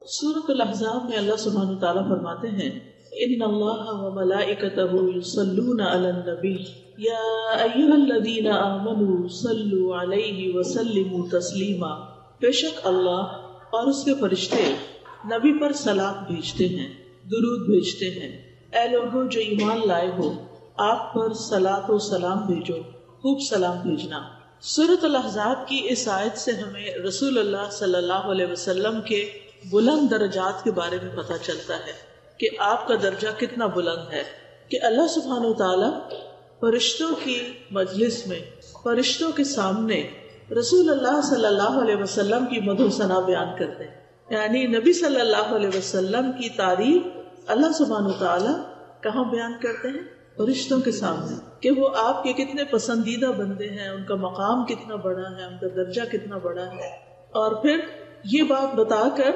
سورۃ الاحزاب میں اللہ سبحانہ وتعالیٰ فرماتے ہیں ان اللہ و ملائکتہ یصلون علی النبی یا ایھا الذین آمنوا صلوا علیہ وسلموا تسلیما، بے شک اللہ اور اس کے فرشتے نبی پر صلاۃ بھیجتے ہیں، درود بھیجتے ہیں۔ اے لوگوں جو ایمان لائے ہو، آپ پر صلاۃ و سلام بھیجو، خوب سلام بھیجنا۔ سورۃ الاحزاب کی اس آیت سے ہمیں رسول اللہ صلی اللہ علیہ وسلم کے بلند درجات کے بارے میں پتہ چلتا ہے کہ آپ کا درجہ کتنا بلند ہے، کہ اللہ سبحانہ وتعالی فرشتوں کی مجلس میں، فرشتوں کے سامنے رسول اللہ صلی اللہ علیہ وسلم کی مدح و ثنا بیان کرتے ہیں۔ یعنی نبی صلی اللہ علیہ وسلم کی تعریف اللہ سبحانہ وتعالی کہاں بیان کرتے ہیں؟ فرشتوں کے سامنے، کہ وہ آپ کے کتنے پسندیدہ بندے ہیں، ان کا مقام کتنا بڑا ہے، ان کا درجہ کتنا بڑا ہے، اور پھر یہ بات بتا کر